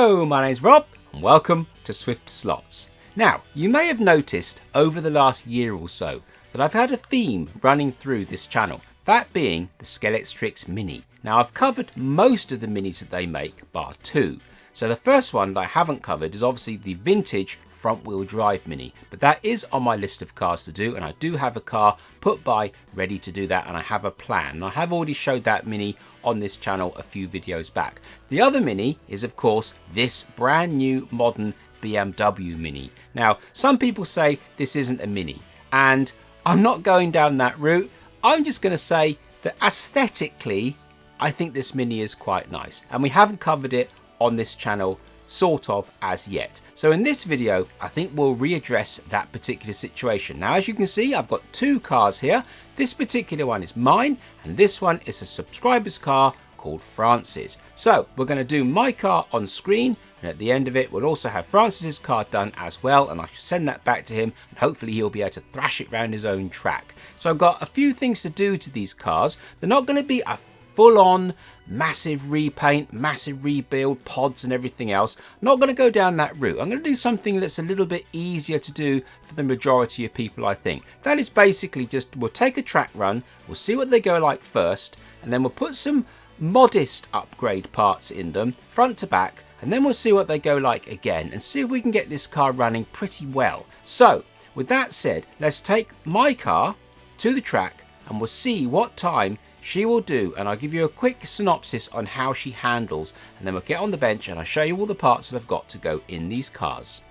Hello, my name's Rob and welcome to SwiftSlots. Now, you may have noticed over the last year or so that I've had a theme running through this channel, that being the Scalextric Mini. Now, I've covered most of the minis that they make, bar two. So the first one that I haven't covered is obviously the vintage front wheel drive Mini, but that is on my list of cars to do, and I do have a car put by ready to do that, and I have a plan. And I have already showed that Mini on this channel a few videos back. The other Mini is of course this brand new modern BMW Mini. Now, some people say this isn't a Mini, and I'm not going down that route. I'm just going to say that aesthetically I think this Mini is quite nice, and we haven't covered it on this channel sort of as yet. So in this video, I think we'll readdress that particular situation. Now, as you can see, I've got two cars here. This particular one is mine, and this one is a subscriber's car called Francis. So we're going to do my car on screen, and at the end of it, we'll also have Francis's car done as well, and I should send that back to him, and hopefully he'll be able to thrash it around his own track. So I've got a few things to do to these cars. They're not going to be a full-on massive repaint, massive rebuild, pods and everything else. I'm not going to go down that route. I'm going to do something that's a little bit easier to do for the majority of people, I think. That is basically just, we'll take a track run, we'll see what they go like first, and then we'll put some modest upgrade parts in them, front to back, and then we'll see what they go like again, and see if we can get this car running pretty well. So, with that said, let's take my car to the track, and we'll see what time she will do, and I'll give you a quick synopsis on how she handles, and then we'll get on the bench and I'll show you all the parts that I've got to go in these cars.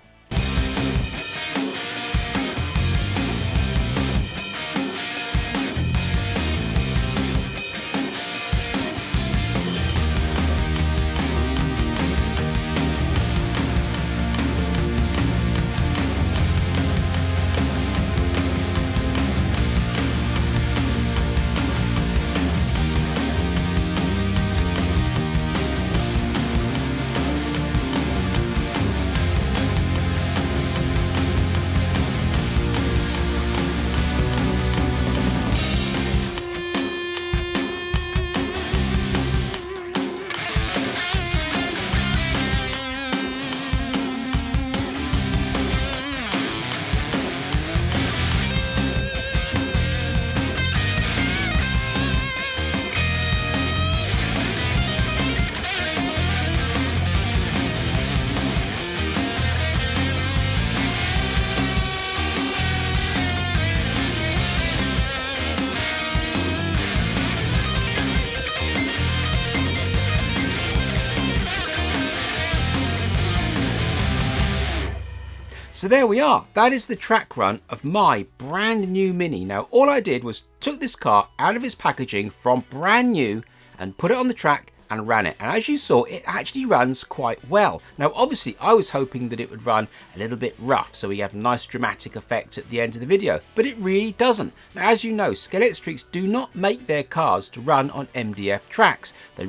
So there we are, that is the track run of my brand new Mini. Now, all I did was took this car out of its packaging from brand new and put it on the track and ran it. And as you saw, it actually runs quite well. Now, obviously, I was hoping that it would run a little bit rough, so we have a nice dramatic effect at the end of the video, but it really doesn't. Now, as you know, Scalextric do not make their cars to run on MDF tracks. They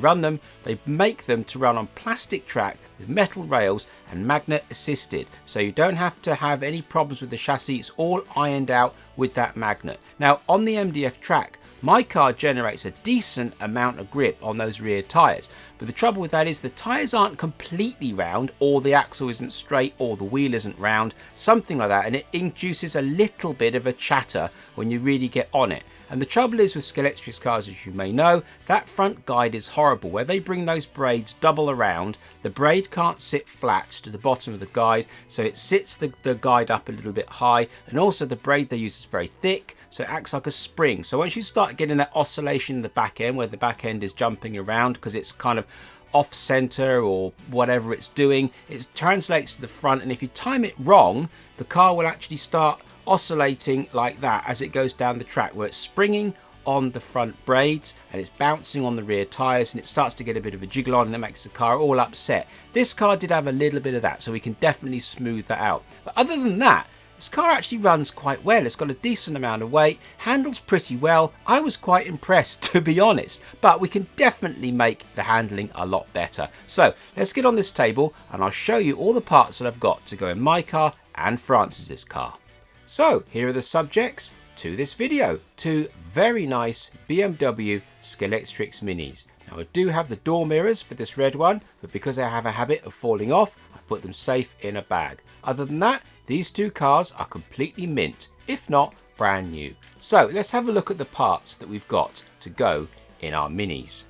make them to run on plastic track with metal rails and magnet assisted, so you don't have to have any problems with the chassis. It's all ironed out with that magnet. Now, on the MDF track, my car generates a decent amount of grip on those rear tyres, but the trouble with that is the tyres aren't completely round, or the axle isn't straight, or the wheel isn't round, something like that, and it induces a little bit of a chatter when you really get on it. And the trouble is with Scalextric cars, as you may know, that front guide is horrible. Where they bring those braids double around, the braid can't sit flat to the bottom of the guide, so it sits the guide up a little bit high, and also the braid they use is very thick, so it acts like a spring. So once you start getting that oscillation in the back end, where the back end is jumping around because it's kind of off center or whatever it's doing, it translates to the front, and if you time it wrong, the car will actually start oscillating like that as it goes down the track, where it's springing on the front braids and it's bouncing on the rear tires, and it starts to get a bit of a jiggle on, and it makes the car all upset. This car did have a little bit of that, so we can definitely smooth that out. But other than that, this car actually runs quite well. It's got a decent amount of weight, handles pretty well. I was quite impressed, to be honest, but we can definitely make the handling a lot better. So let's get on this table and I'll show you all the parts that I've got to go in my car and Francis's car. So here are the subjects to this video. Two very nice BMW Scalextric Minis. Now I do have the door mirrors for this red one, but because I have a habit of falling off, I put them safe in a bag. Other than that, these two cars are completely mint, if not brand new. So let's have a look at the parts that we've got to go in our minis.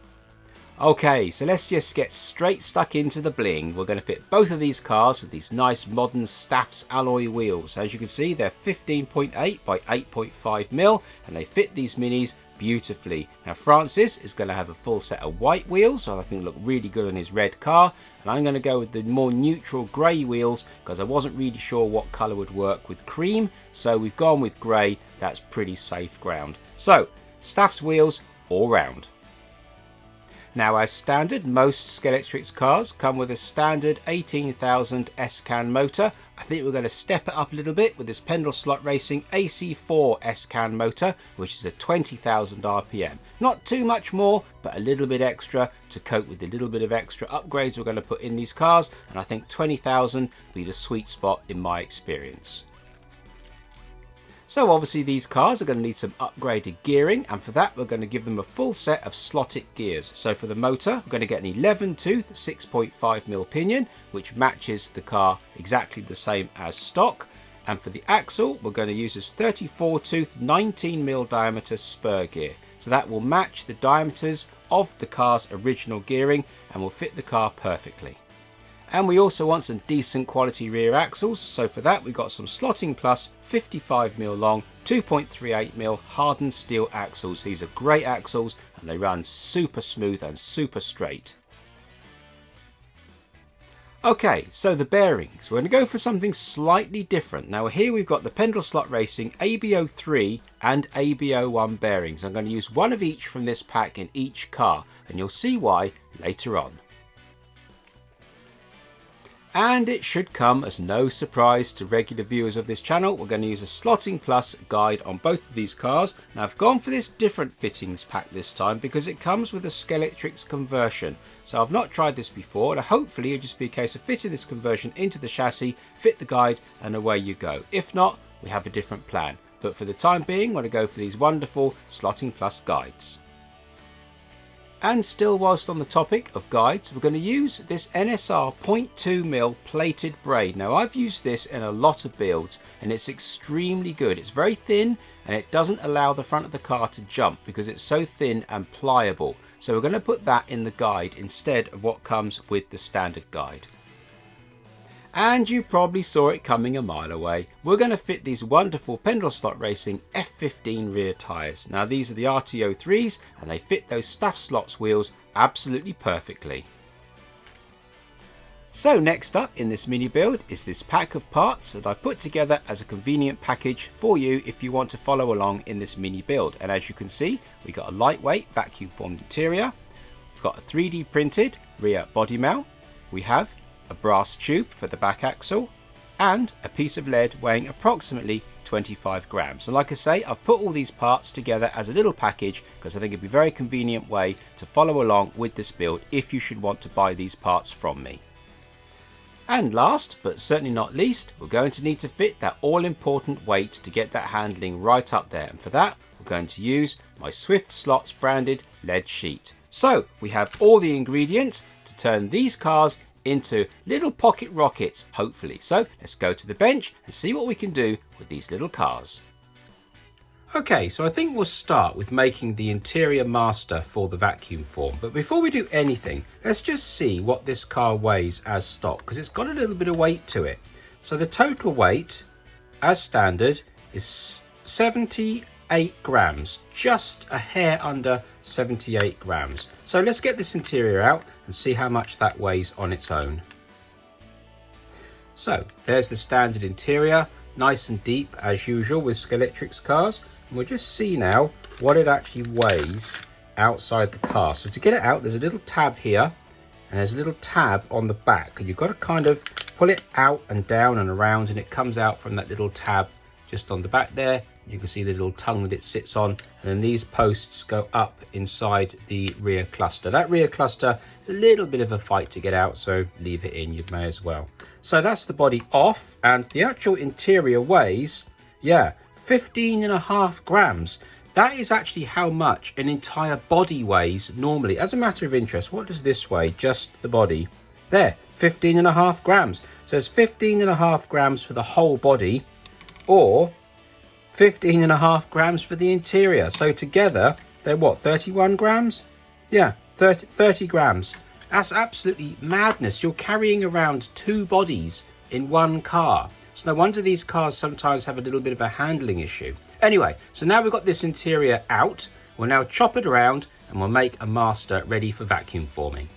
Okay, so let's just get straight stuck into the bling. We're going to fit both of these cars with these nice modern Staffs alloy wheels. As you can see, they're 15.8 by 8.5 mil, and they fit these minis beautifully. Now Francis is going to have a full set of white wheels, so I think look really good on his red car, and I'm going to go with the more neutral grey wheels because I wasn't really sure what colour would work with cream, so we've gone with grey. That's pretty safe ground. So Staffs wheels all round. Now, as standard, most Scalextric cars come with a standard 18,000 S-Can motor. I think we're going to step it up a little bit with this Pendle Slot Racing AC4 S-Can motor, which is a 20,000 RPM. Not too much more, but a little bit extra to cope with the little bit of extra upgrades we're going to put in these cars, and I think 20,000 will be the sweet spot in my experience. So obviously these cars are going to need some upgraded gearing, and for that we're going to give them a full set of slotted gears. So for the motor, we're going to get an 11 tooth 6.5mm pinion, which matches the car exactly the same as stock. And for the axle, we're going to use this 34 tooth 19mm diameter spur gear. So that will match the diameters of the car's original gearing and will fit the car perfectly. And we also want some decent quality rear axles, so for that we've got some Slotting Plus 55mm long 2.38mm hardened steel axles. These are great axles and they run super smooth and super straight. Okay, so the bearings. We're going to go for something slightly different. Now here we've got the Pendle Slot Racing ABO3 and ABO1 bearings. I'm going to use one of each from this pack in each car, and you'll see why later on. And it should come as no surprise to regular viewers of this channel, we're going to use a Slotting Plus guide on both of these cars. Now I've gone for this different fittings pack this time because it comes with a Scalextric conversion. So I've not tried this before, and hopefully it'll just be a case of fitting this conversion into the chassis, fit the guide, and away you go. If not, we have a different plan. But for the time being, I'm going to go for these wonderful Slotting Plus guides. And still whilst on the topic of guides, we're going to use this NSR 0.2mm plated braid. Now I've used this in a lot of builds and it's extremely good. It's very thin and it doesn't allow the front of the car to jump because it's so thin and pliable. So we're going to put that in the guide instead of what comes with the standard guide. And you probably saw it coming a mile away. We're going to fit these wonderful Pendle Slot Racing F15 rear tyres. Now these are the RTO3s and they fit those SwiftSlots wheels absolutely perfectly. So next up in this mini build is this pack of parts that I've put together as a convenient package for you if you want to follow along in this mini build. And as you can see, we got a lightweight vacuum formed interior. We've got a 3D printed rear body mount. We have a brass tube for the back axle, and a piece of lead weighing approximately 25 grams. So like I say, I've put all these parts together as a little package because I think it'd be a very convenient way to follow along with this build if you should want to buy these parts from me. And last but certainly not least, we're going to need to fit that all-important weight to get that handling right up there, and for that we're going to use my SwiftSlots branded lead sheet. So we have all the ingredients to turn these cars into little pocket rockets, hopefully. So let's go to the bench and see what we can do with these little cars. Okay, so I think we'll start with making the interior master for the vacuum form. But before we do anything, let's just see what this car weighs as stock, because it's got a little bit of weight to it. So the total weight, as standard, is 78 grams, just a hair under 78 grams. So let's get this interior out and see how much that weighs on its own. So there's the standard interior, nice and deep as usual with Scalextric cars. And we'll just see now what it actually weighs outside the car. So to get it out, there's a little tab here and there's a little tab on the back, and you've got to kind of pull it out and down and around, and it comes out from that little tab just on the back there. You can see the little tongue that it sits on, and then these posts go up inside the rear cluster. That rear cluster is a little bit of a fight to get out, so leave it in, you may as well. So that's the body off, and the actual interior weighs, 15.5 grams. that is actually how much an entire body weighs normally. As a matter of interest, what does this weigh? Just the body. There, 15.5 grams. So it's 15.5 grams for the whole body, or 15.5 grams for the interior. So together, they're what, 31 grams? Yeah, 30 grams. That's absolutely madness. You're carrying around two bodies in one car. So no wonder these cars sometimes have a little bit of a handling issue. Anyway, so now we've got this interior out. We'll now chop it around and we'll make a master ready for vacuum forming.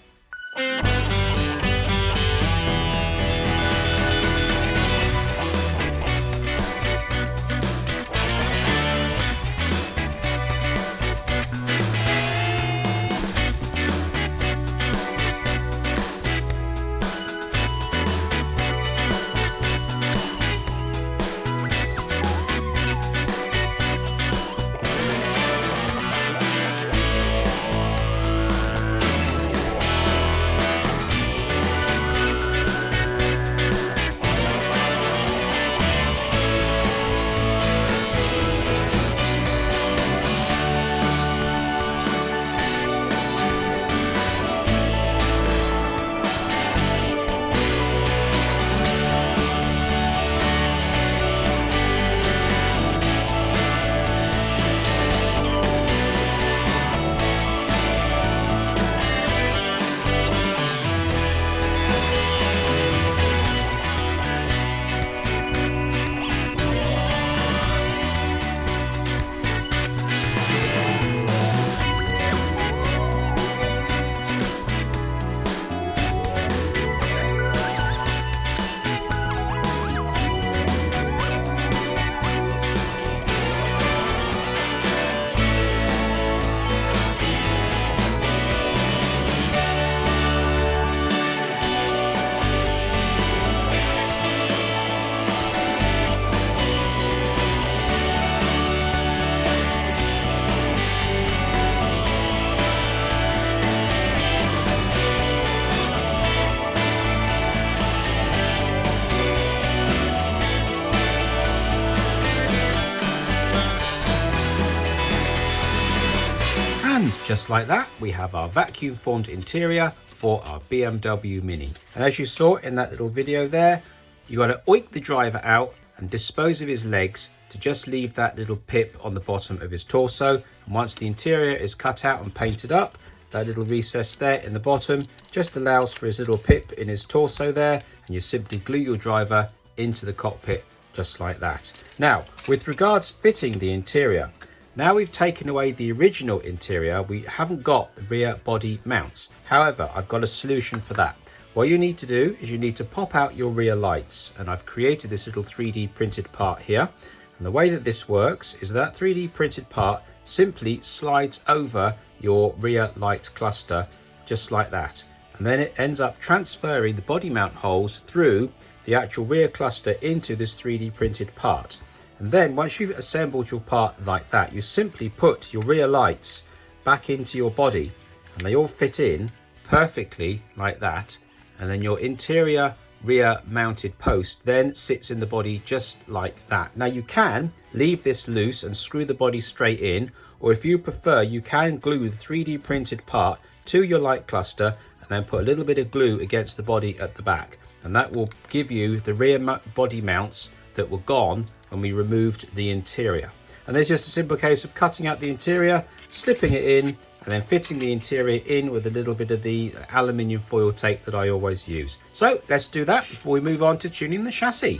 And just like that, we have our vacuum formed interior for our BMW Mini. And as you saw in that little video there, you got to oink the driver out and dispose of his legs to just leave that little pip on the bottom of his torso. And once the interior is cut out and painted up, that little recess there in the bottom just allows for his little pip in his torso there, and you simply glue your driver into the cockpit just like that. Now, with regards fitting the interior, now we've taken away the original interior, we haven't got the rear body mounts. However, I've got a solution for that. What you need to do is you need to pop out your rear lights, and I've created this little 3D printed part here. And the way that this works is that 3D printed part simply slides over your rear light cluster just like that. And then it ends up transferring the body mount holes through the actual rear cluster into this 3D printed part. And then once you've assembled your part like that, you simply put your rear lights back into your body and they all fit in perfectly like that. And then your interior rear mounted post then sits in the body just like that. Now you can leave this loose and screw the body straight in, or if you prefer, you can glue the 3D printed part to your light cluster and then put a little bit of glue against the body at the back. And that will give you the rear body mounts that were gone when we removed the interior. And there's just a simple case of cutting out the interior, slipping it in, and then fitting the interior in with a little bit of the aluminium foil tape that I always use. So let's do that before we move on to tuning the chassis.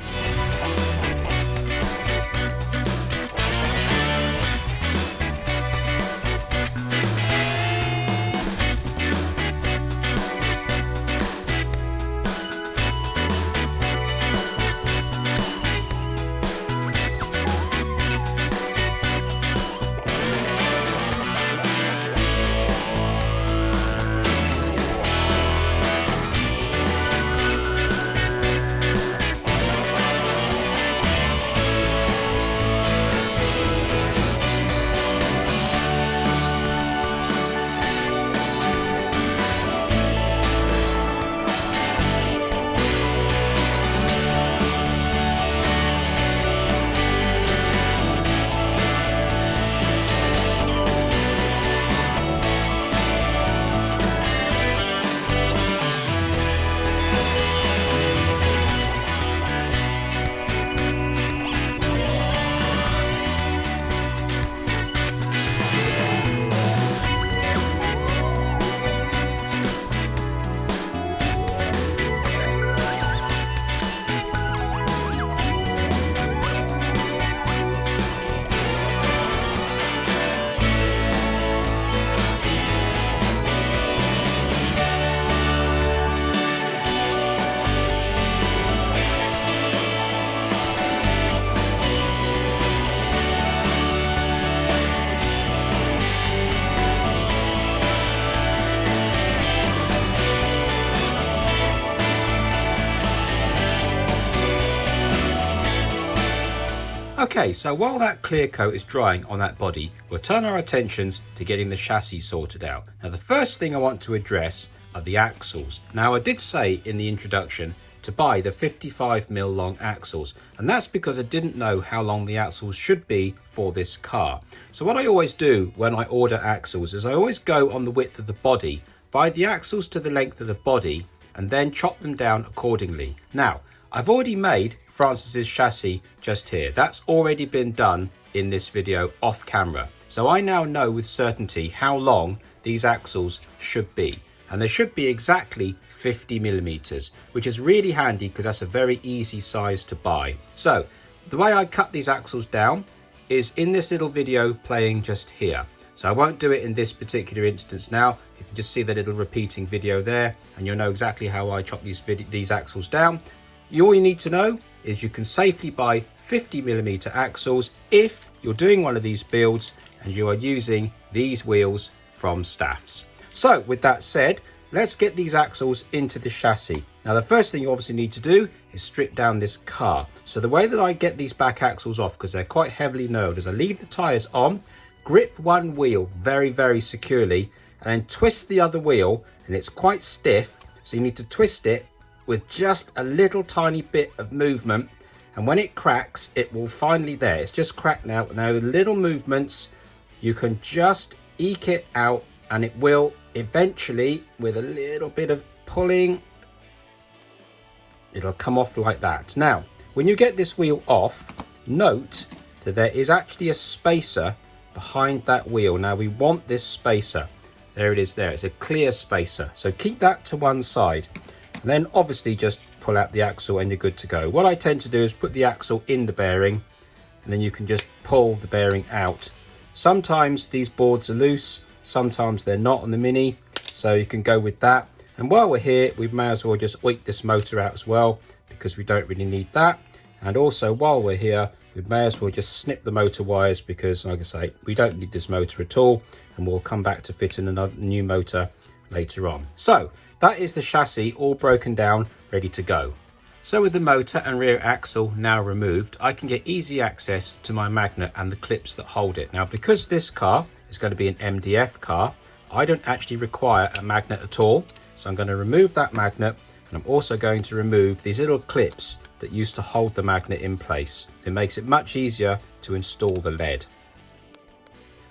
Okay, so while that clear coat is drying on that body, we'll turn our attentions to getting the chassis sorted out. Now the first thing I want to address are the axles. Now I did say in the introduction to buy the 55mm long axles, and that's because I didn't know how long the axles should be for this car. So what I always do when I order axles is I always go on the width of the body, buy the axles to the length of the body, and then chop them down accordingly. Now I've already made Francis's chassis just here. That's already been done in this video off camera. So I now know with certainty how long these axles should be. And they should be exactly 50mm, which is really handy because that's a very easy size to buy. So the way I cut these axles down is in this little video playing just here. So I won't do it in this particular instance now. You can just see the little repeating video there and you'll know exactly how I chop these axles down. All you need to know is you can safely buy 50mm axles if you're doing one of these builds and you are using these wheels from Staffs. So with that said, let's get these axles into the chassis. Now the first thing you obviously need to do is strip down this car. So the way that I get these back axles off, because they're quite heavily nailed, is I leave the tyres on, grip one wheel very, very securely, and then twist the other wheel, and it's quite stiff, so you need to twist it with just a little tiny bit of movement, and when it cracks it will finally, there, it's just cracked now. Now little movements, you can just eke it out and it will eventually, with a little bit of pulling, it'll come off like that. Now when you get this wheel off, note that there is actually a spacer behind that wheel. Now we want this spacer, there it is there, it's a clear spacer, so keep that to one side. And then obviously just pull out the axle and you're good to go. What I tend to do is put the axle in the bearing and then you can just pull the bearing out. Sometimes these boards are loose, sometimes they're not on the Mini, so you can go with that. And while we're here, we may as well just oink this motor out as well, because we don't really need that. And also while we're here, we may as well just snip the motor wires, because like I say, we don't need this motor at all, and we'll come back to fit in another new motor later on. So that is the chassis all broken down, ready to go. So with the motor and rear axle now removed, I can get easy access to my magnet and the clips that hold it. Now because this car is going to be an MDF car, I don't actually require a magnet at all. So I'm going to remove that magnet, and I'm also going to remove these little clips that used to hold the magnet in place. It makes it much easier to install the lead.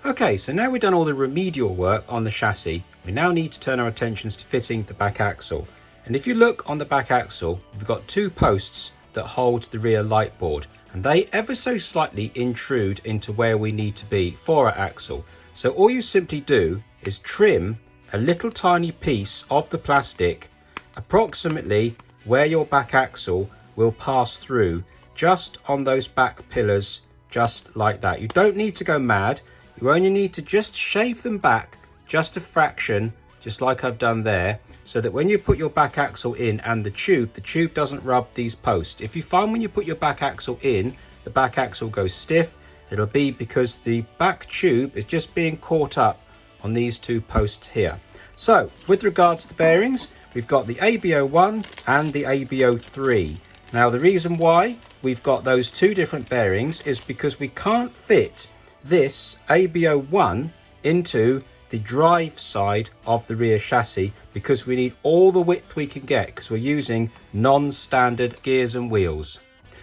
Okay, so now we've done all the remedial work on the chassis, we now need to turn our attentions to fitting the back axle. And if you look on the back axle, we've got two posts that hold the rear light board, and they ever so slightly intrude into where we need to be for our axle. So all you simply do is trim a little tiny piece of the plastic approximately where your back axle will pass through, just on those back pillars, just like that. You don't need to go mad, you only need to just shave them back just a fraction, just like I've done there, so that when you put your back axle in and the tube doesn't rub these posts. If you find when you put your back axle in, the back axle goes stiff, it'll be because the back tube is just being caught up on these two posts here. So with regards to the bearings, we've got the ABO1 and the ABO3. Now the reason why we've got those two different bearings is because we can't fit this ABO1 into the drive side of the rear chassis, because we need all the width we can get, because we're using non-standard gears and wheels.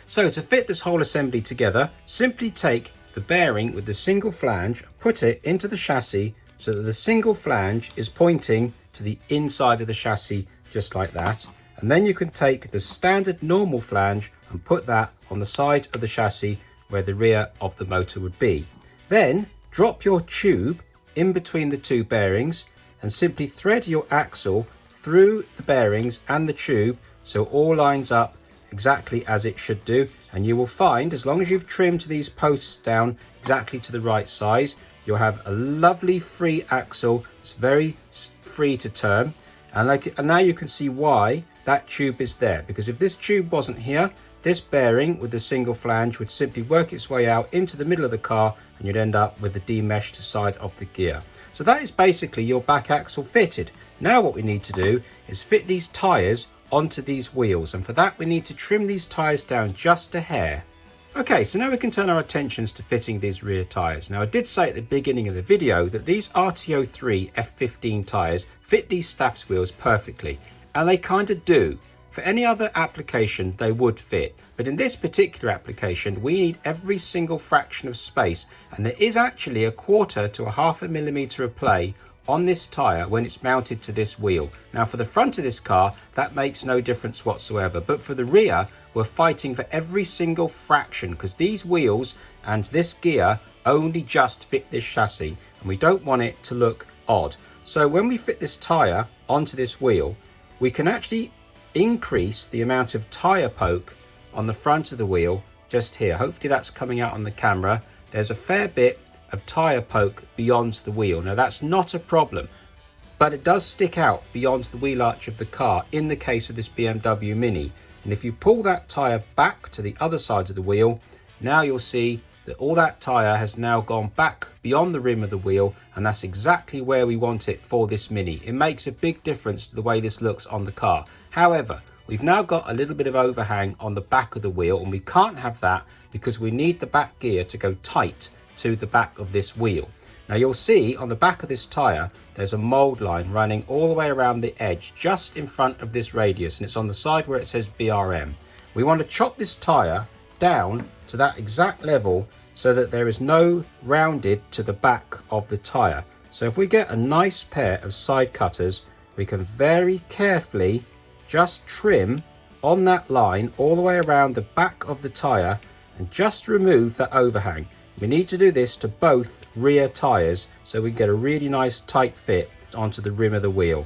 So to fit this whole assembly together, simply take the bearing with the single flange, put it into the chassis so that the single flange is pointing to the inside of the chassis, just like that. And then you can take the standard normal flange and put that on the side of the chassis where the rear of the motor would be. Then drop your tube in between the two bearings and simply thread your axle through the bearings and the tube so it all lines up exactly as it should do. And you will find, as long as you've trimmed these posts down exactly to the right size, you'll have a lovely free axle. It's very free to turn, and now you can see why that tube is there, because if this tube wasn't here, this bearing with the single flange would simply work its way out into the middle of the car, and you'd end up with the demeshed side of the gear. So that is basically your back axle fitted. Now what we need to do is fit these tyres onto these wheels, and for that we need to trim these tyres down just a hair. Okay, so now we can turn our attentions to fitting these rear tyres. Now I did say at the beginning of the video that these RTO3 F15 tyres fit these Staffs wheels perfectly, and they kind of do. For any other application they would fit, but in this particular application we need every single fraction of space, and there is actually a 1/4 to a 1/2 millimetre of play on this tyre when it's mounted to this wheel. Now for the front of this car that makes no difference whatsoever, but for the rear we're fighting for every single fraction because these wheels and this gear only just fit this chassis and we don't want it to look odd. So when we fit this tyre onto this wheel, we can actually increase the amount of tyre poke on the front of the wheel just here. Hopefully that's coming out on the camera. There's a fair bit of tyre poke beyond the wheel. Now that's not a problem, but it does stick out beyond the wheel arch of the car in the case of this BMW Mini. And if you pull that tyre back to the other side of the wheel, now you'll see that all that tyre has now gone back beyond the rim of the wheel, and that's exactly where we want it for this Mini. It makes a big difference to the way this looks on the car. However, we've now got a little bit of overhang on the back of the wheel, and we can't have that because we need the back gear to go tight to the back of this wheel. Now you'll see on the back of this tyre there's a mould line running all the way around the edge just in front of this radius, and it's on the side where it says BRM. We want to chop this tyre down to that exact level so that there is no rounded to the back of the tyre. So if we get a nice pair of side cutters, we can very carefully just trim on that line all the way around the back of the tyre and just remove that overhang. We need to do this to both rear tyres so we can get a really nice tight fit onto the rim of the wheel.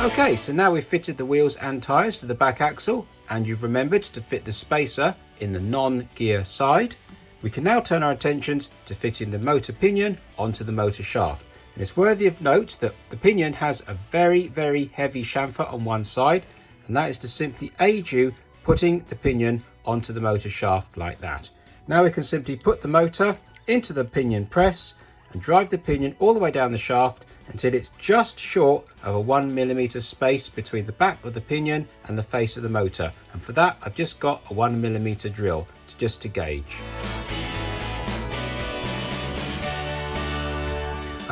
Okay, so now we've fitted the wheels and tyres to the back axle, and you've remembered to fit the spacer in the non-gear side. We can now turn our attentions to fitting the motor pinion onto the motor shaft. And it's worthy of note that the pinion has a very, very heavy chamfer on one side, and that is to simply aid you putting the pinion onto the motor shaft like that. Now we can simply put the motor into the pinion press and drive the pinion all the way down the shaft until it's just short of a 1 millimetre space between the back of the pinion and the face of the motor. And for that I've just got a 1 millimetre drill just to gauge.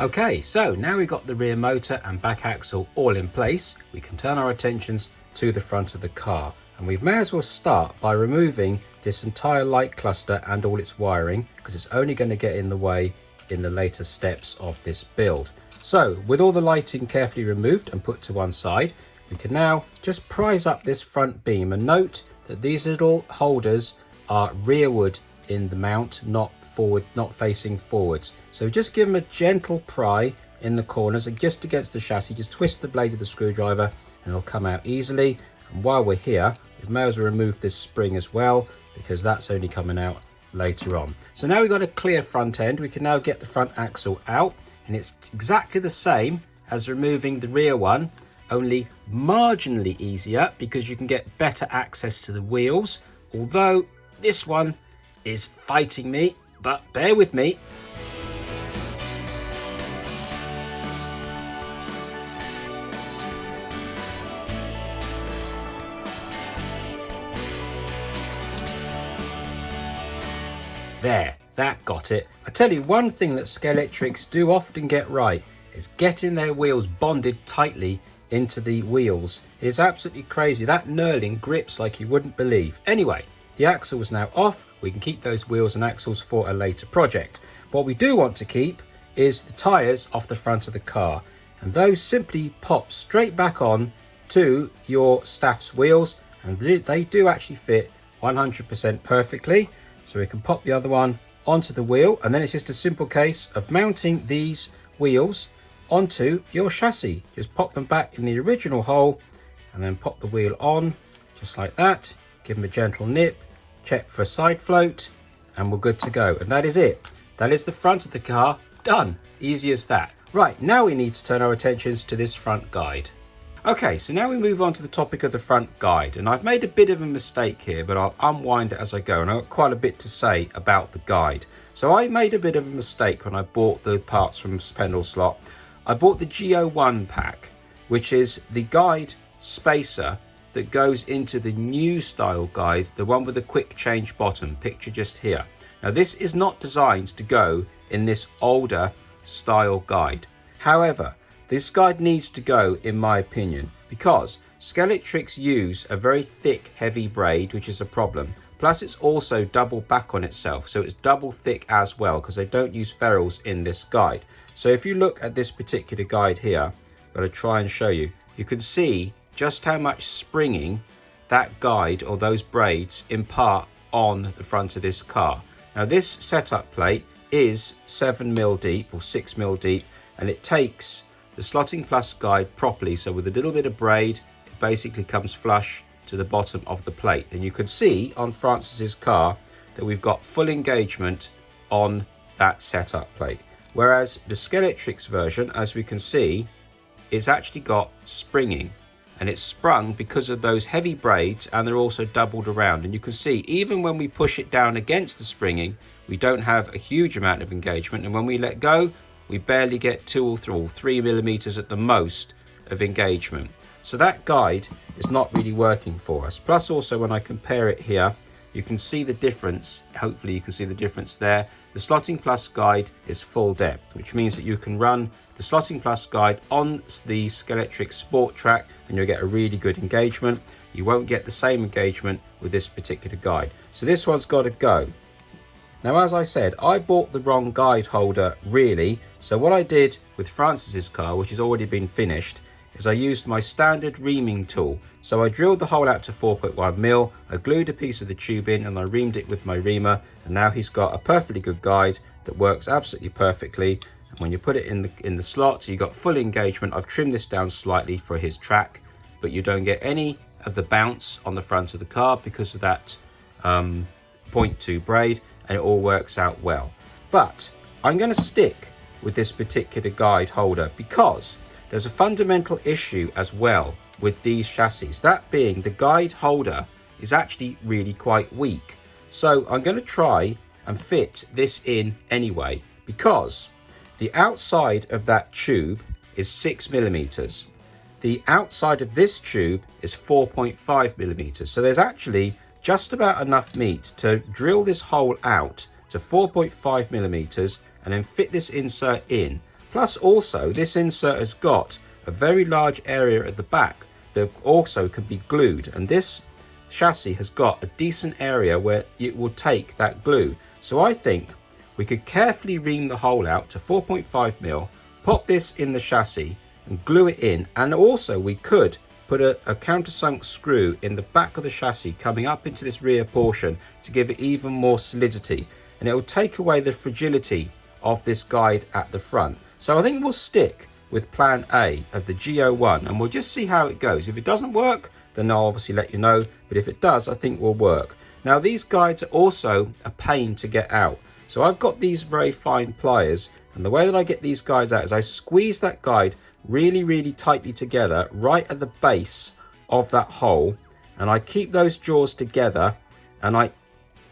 Okay, so now we've got the rear motor and back axle all in place, we can turn our attentions to the front of the car. And we may as well start by removing this entire light cluster and all its wiring, because it's only going to get in the way in the later steps of this build. So with all the lighting carefully removed and put to one side, we can now just prise up this front beam, and note that these little holders are rearward in the mount, not forward, not facing forwards. So just give them a gentle pry in the corners and just against the chassis, just twist the blade of the screwdriver and it'll come out easily. And while we're here, we may as well remove this spring as well, because that's only coming out later on. So now we've got a clear front end, we can now get the front axle out, and it's exactly the same as removing the rear one, only marginally easier because you can get better access to the wheels, although this one is fighting me, but bear with me. There, that got it. I tell you, one thing that Scalextrics do often get right is getting their wheels bonded tightly into the wheels. It is absolutely crazy. That knurling grips like you wouldn't believe. Anyway, the axle is now off. We can keep those wheels and axles for a later project. What we do want to keep is the tyres off the front of the car, and those simply pop straight back on to your Staffs wheels, and they do actually fit 100% perfectly. So we can pop the other one onto the wheel, and then it's just a simple case of mounting these wheels onto your chassis. Just pop them back in the original hole and then pop the wheel on just like that. give them a gentle nip, check for a side float, and we're good to go. And that is it. That is the front of the car done. Easy as that. Right, now we need to turn our attentions to this front guide. Okay, so now we move on to the topic of the front guide, and I've made a bit of a mistake here, but I'll unwind it as I go, and I've got quite a bit to say about the guide. So I made a bit of a mistake when I bought the parts from Pendle Slot. I bought the G01 pack, which is the guide spacer that goes into the new style guide, the one with the quick change bottom, picture just here. Now this is not designed to go in this older style guide. However, this guide needs to go, in my opinion, because Scalextrics use a very thick, heavy braid, which is a problem. Plus it's also double back on itself, so it's double thick as well, because they don't use ferrules in this guide. So if you look at this particular guide here, I'm going to try and show you, you can see just how much springing that guide or those braids impart on the front of this car. Now this setup plate is 7mm deep or 6mm deep, and it takes the Slotting Plus guide properly, so with a little bit of braid it basically comes flush to the bottom of the plate. And you can see on Francis's car that we've got full engagement on that setup plate, whereas the Scalextrics version, as we can see, it's actually got springing, and it's sprung because of those heavy braids, and they're also doubled around. And you can see even when we push it down against the springing, we don't have a huge amount of engagement, and when we let go we barely get 2 or 3mm at the most of engagement. So that guide is not really working for us. Plus also when I compare it here, you can see the difference. Hopefully you can see the difference there. The Slotting Plus guide is full depth, which means that you can run the Slotting Plus guide on the Scalextric Sport Track and you'll get a really good engagement. You won't get the same engagement with this particular guide. So this one's got to go. Now, as I said, I bought the wrong guide holder really. So what I did with Francis's car, which has already been finished, is I used my standard reaming tool. So I drilled the hole out to 4.1mm, I glued a piece of the tube in and I reamed it with my reamer, and now he's got a perfectly good guide that works absolutely perfectly. And when you put it in the slots, you got full engagement. I've trimmed this down slightly for his track, but you don't get any of the bounce on the front of the car because of that 0.2 braid, and it all works out well. But I'm going to stick with this particular guide holder because there's a fundamental issue as well with these chassis, that being the guide holder is actually really quite weak. So I'm going to try and fit this in anyway, because the outside of that tube is 6mm. The outside of this tube is 4.5mm. So there's actually just about enough meat to drill this hole out to 4.5mm and then fit this insert in. Plus also this insert has got a very large area at the back that also can be glued, and this chassis has got a decent area where it will take that glue. So I think we could carefully ream the hole out to 4.5mm, pop this in the chassis and glue it in, and also we could put a countersunk screw in the back of the chassis coming up into this rear portion to give it even more solidity, and it will take away the fragility of this guide at the front. So I think we'll stick with plan A of the G01 and we'll just see how it goes. If it doesn't work, then I'll obviously let you know, but if it does, I think will work. Now these guides are also a pain to get out. So I've got these very fine pliers, and the way that I get these guides out is I squeeze that guide really tightly together right at the base of that hole, and I keep those jaws together and I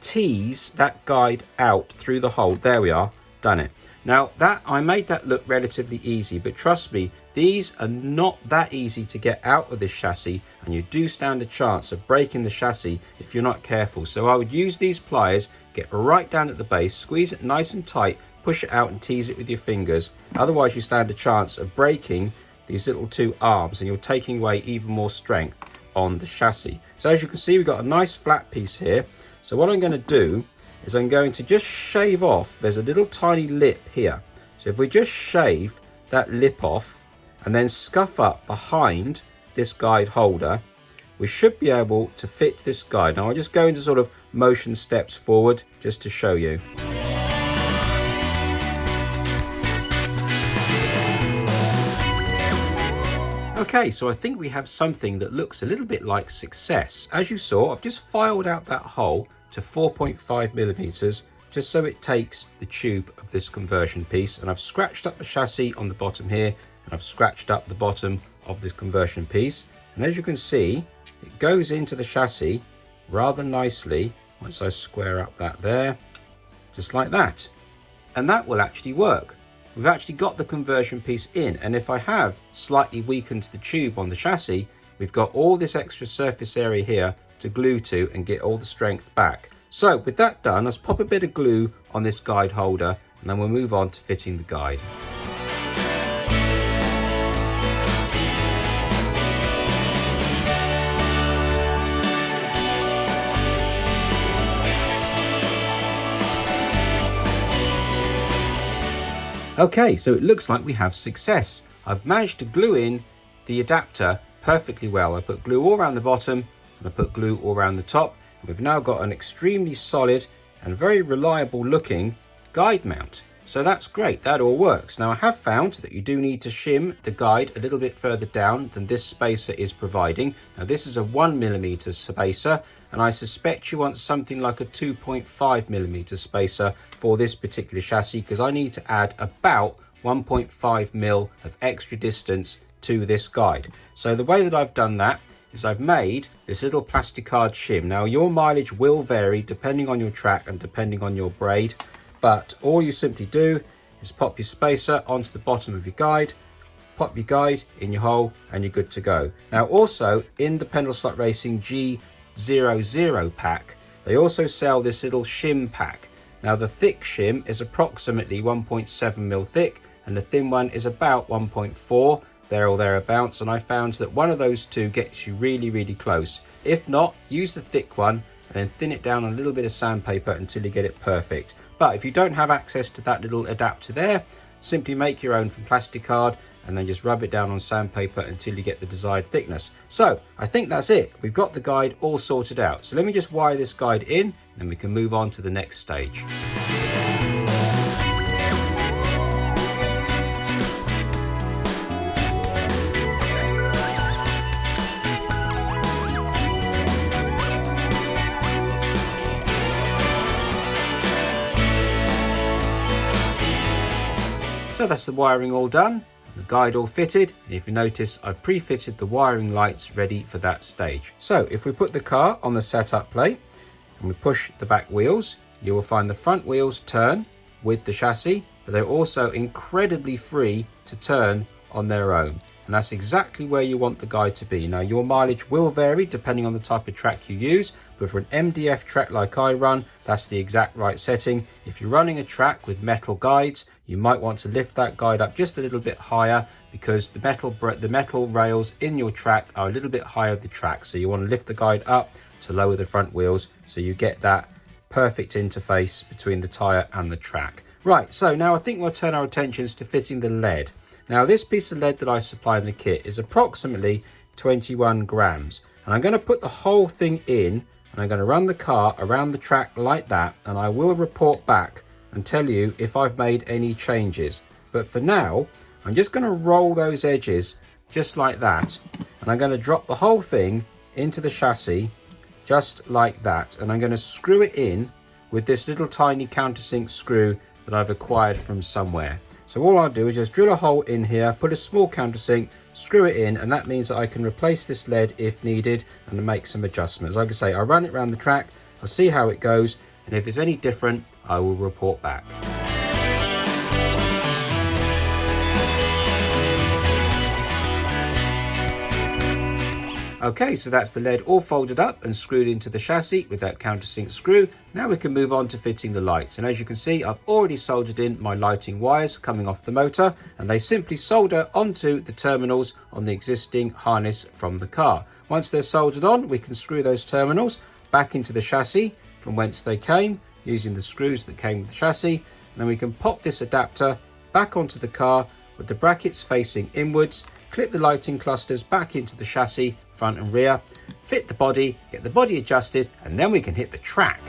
tease that guide out through the hole. There we are, done it. Now that I made that look relatively easy, but trust me, these are not that easy to get out of this chassis, and you do stand a chance of breaking the chassis if you're not careful. So I would use these pliers, get right down at the base, squeeze it nice and tight, push it out and tease it with your fingers. Otherwise you stand a chance of breaking these little two arms and you're taking away even more strength on the chassis. So as you can see, we've got a nice flat piece here. So what I'm going to do is I'm going to just shave off, there's a little tiny lip here. So if we just shave that lip off and then scuff up behind this guide holder, we should be able to fit this guide. Now I'll just go into sort of motion steps forward just to show you. Okay, so I think we have something that looks a little bit like success. As you saw, I've just filed out that hole to 4.5 millimeters, just so it takes the tube of this conversion piece, and I've scratched up the chassis on the bottom here, and I've scratched up the bottom of this conversion piece, and as you can see, it goes into the chassis rather nicely once I square up that there, just like that, and that will actually work. We've actually got the conversion piece in, and if I have slightly weakened the tube on the chassis, we've got all this extra surface area here to glue to and get all the strength back. So with that done, let's pop a bit of glue on this guide holder, and then we'll move on to fitting the guide. Okay, so it looks like we have success. I've managed to glue in the adapter perfectly well. I put glue all around the bottom and I put glue all around the top. We've now got an extremely solid and very reliable looking guide mount. So that's great, that all works. Now I have found that you do need to shim the guide a little bit further down than this spacer is providing. Now this is a 1mm spacer, and I suspect you want something like a 2.5mm spacer for this particular chassis, because I need to add about 1.5mm of extra distance to this guide. So the way that I've done that is I've made this little plastic card shim. Now your mileage will vary depending on your track and depending on your braid, but all you simply do is pop your spacer onto the bottom of your guide, pop your guide in your hole, and you're good to go. Now also in the Pendle Slot Racing G00 pack, they also sell this little shim pack. Now the thick shim is approximately 1.7mm thick, and the thin one is about 1.4, there or thereabouts, and I found that one of those two gets you really close. If not, use the thick one and then thin it down on a little bit of sandpaper until you get it perfect. But if you don't have access to that little adapter there, simply make your own from plastic card and then just rub it down on sandpaper until you get the desired thickness. So I think that's it. We've got the guide all sorted out. So let me just wire this guide in, and we can move on to the next stage. So that's the wiring all done, the guide all fitted, and if you notice, I've pre-fitted the wiring lights ready for that stage. So if we put the car on the setup plate and we push the back wheels, you will find the front wheels turn with the chassis, but they're also incredibly free to turn on their own. And that's exactly where you want the guide to be. Now your mileage will vary depending on the type of track you use, but for an MDF track like I run, that's the exact right setting. If you're running a track with metal guides, you might want to lift that guide up just a little bit higher, because the metal rails in your track are a little bit higher the track. So you want to lift the guide up to lower the front wheels so you get that perfect interface between the tyre and the track. Right, so now I think we'll turn our attentions to fitting the lead. Now this piece of lead that I supply in the kit is approximately 21 grams, and I'm going to put the whole thing in, and I'm going to run the car around the track like that, and I will report back and tell you if I've made any changes. But for now, I'm just going to roll those edges just like that, and I'm going to drop the whole thing into the chassis just like that, and I'm going to screw it in with this little tiny countersink screw that I've acquired from somewhere. So all I'll do is just drill a hole in here, put a small countersink, screw it in, and that means that I can replace this lead if needed and make some adjustments. Like I say, I run it around the track, I'll see how it goes, and if it's any different, I will report back. Okay, so that's the lead all folded up and screwed into the chassis with that countersink screw. Now we can move on to fitting the lights, and as you can see, I've already soldered in my lighting wires coming off the motor, and they simply solder onto the terminals on the existing harness from the car. Once they're soldered on, we can screw those terminals back into the chassis from whence they came using the screws that came with the chassis, and then we can pop this adapter back onto the car with the brackets facing inwards, clip the lighting clusters back into the chassis front and rear, fit the body, get the body adjusted, and then we can hit the track.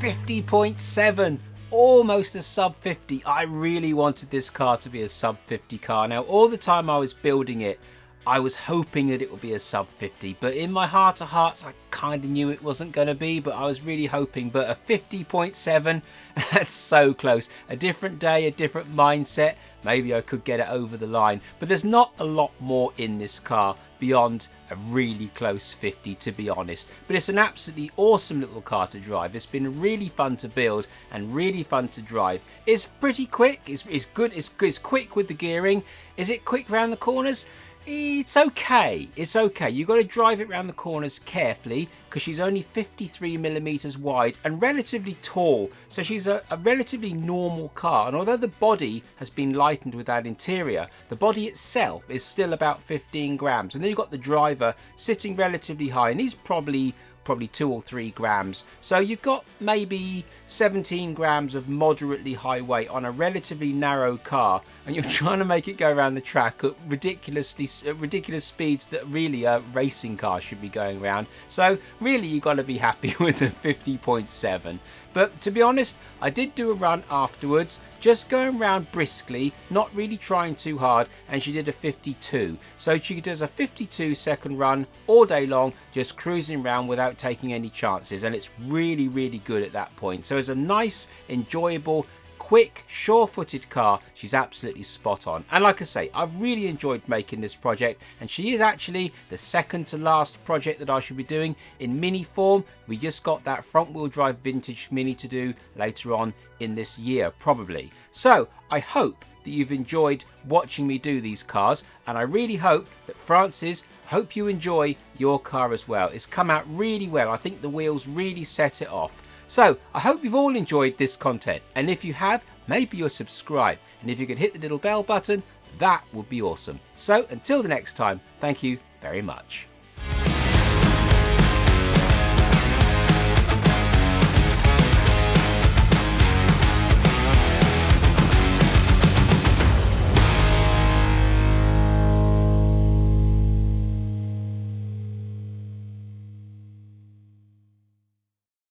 50.7. Almost a sub 50. I really wanted this car to be a sub 50 car. Now, all the time I was building it, I was hoping that it would be a sub 50, but in my heart of hearts, I kind of knew it wasn't going to be, but I was really hoping. But a 50.7, that's so close. A different day, a different mindset, maybe I could get it over the line. But there's not a lot more in this car beyond a really close 50, to be honest. But it's an absolutely awesome little car to drive. It's been really fun to build and really fun to drive. It's pretty quick. It's good. It's quick with the gearing. Is it quick around the corners? It's okay. It's okay. You've got to drive it around the corners carefully because she's only 53 millimeters wide and relatively tall. So she's a relatively normal car. And although the body has been lightened with that interior, the body itself is still about 15 grams. And then you've got the driver sitting relatively high, and he's probably 2 or 3 grams. So you've got maybe 17 grams of moderately high weight on a relatively narrow car, and you're trying to make it go around the track at ridiculous speeds that really a racing car should be going around. So really you've got to be happy with the 50.7. But to be honest, I did do a run afterwards, just going around briskly, not really trying too hard, and she did a 52. So she does a 52-second run all day long, just cruising around without taking any chances, and it's really, really good at that point. So it's a nice, enjoyable, quick, sure-footed car. She's absolutely spot on. And like I say, I've really enjoyed making this project, and she is actually the second to last project that I should be doing in mini form. We just got that front-wheel drive vintage mini to do later on in this year, probably. So I hope that you've enjoyed watching me do these cars, and I really hope that Francis, hope you enjoy your car as well. It's come out really well. I think the wheels really set it off. So I hope you've all enjoyed this content, and if you have, maybe you'll subscribe, and if you could hit the little bell button, that would be awesome. So until the next time, thank you very much.